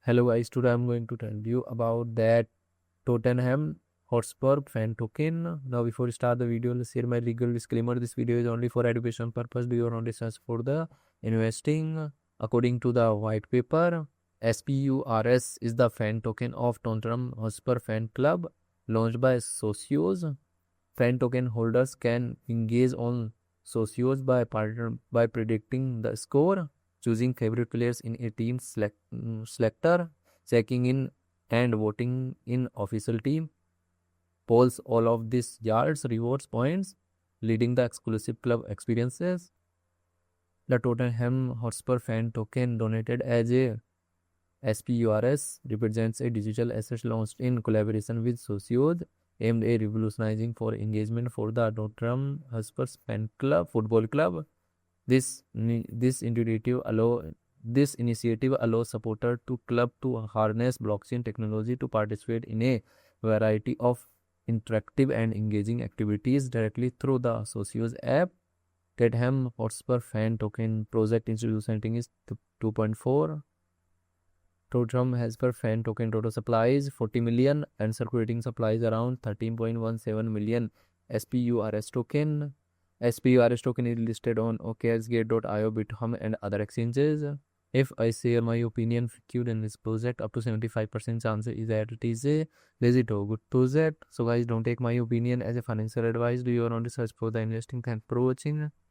Hello guys, today I'm going to tell you about that Tottenham Hotspur Fan token. Now before we start the video, let's share my legal disclaimer. This video is only for education purpose. Do your own research for the investing. According to the white paper, SPURS is the fan token of Tottenham Hotspur Fan Club launched by Socios. Fan token holders can engage on Socios by predicting the score, choosing favorite players in a team selector, checking in and voting in official team polls. All of these yards rewards points, leading the exclusive club experiences. The Tottenham Hotspur fan token donated as a SPURS represents a digital asset launched in collaboration with Socios, aimed at revolutionizing for engagement for the Tottenham Hotspur fan club football club. This initiative allows supporters to club to harness blockchain technology to participate in a variety of interactive and engaging activities directly through the Socios app. Tottenham Hotspur fan token project introduced rating is 2.4. Tottenham Hotspur fan token total supplies 40 million and circulating supplies around 13.17 million SPURS token. SPURS token is listed on OKXGate.io, Bithumb and other exchanges. If I share my opinion with in this project, up to 75% chance is that it is a legit or good project. So guys, don't take my opinion as a financial advice. Do your own research for the investing. Thanks for watching.